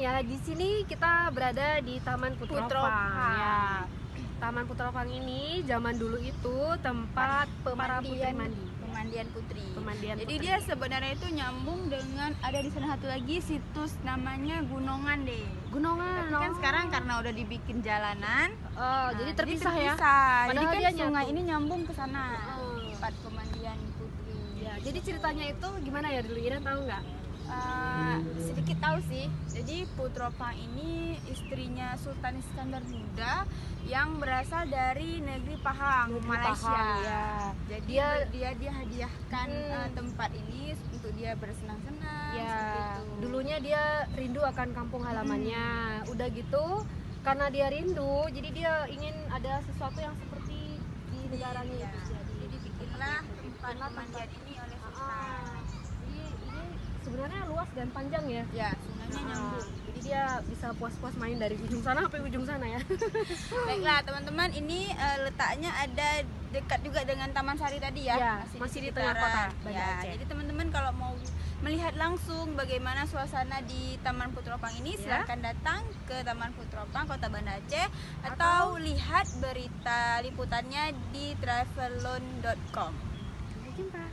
ya, di sini kita berada di Taman Putropang. Ya. Taman Putropang ini zaman dulu itu tempat para putri mandi. Pemandian Jadi dia sebenarnya itu nyambung dengan ada di sana satu lagi situs namanya Gunongan deh. Gunongan. Tapi kan sekarang karena udah dibikin jalanan, jadi terpisah ya. Jadi kan dia sungai nyatu. ini nyambung ke sana. Tempat pemandian putri. Ya, jadi ceritanya itu gimana ya dulu? Ira tahu nggak? Sedikit tahu sih. Jadi Putropang ini istrinya Sultan Iskandar Muda yang berasal dari negeri Pahang, Malaysia. Pahang, ya. Jadi dia hadiahkan tempat ini untuk dia bersenang-senang. Ya, dulunya dia rindu akan kampung halamannya. Udah gitu, karena dia rindu, jadi dia ingin ada sesuatu yang seperti di negaranya itu jadi. Jadi bikinlah tempat pemandian ini oleh Sultan. Ini sebenarnya luas dan panjang ya. Ya, sungainya nyambung. Jadi dia bisa puas-puas main dari ujung sana sampai ujung sana ya. Baiklah teman-teman, ini letaknya ada dekat juga dengan Taman Sari tadi ya. Ya, masih di tengah kota Banda Ya, Aceh. jadi teman-teman kalau mau melihat langsung bagaimana suasana di Taman Putropang ini, silakan datang ke Taman Putropang Kota Banda Aceh atau lihat berita liputannya di travelon.com. Sampai jumpa.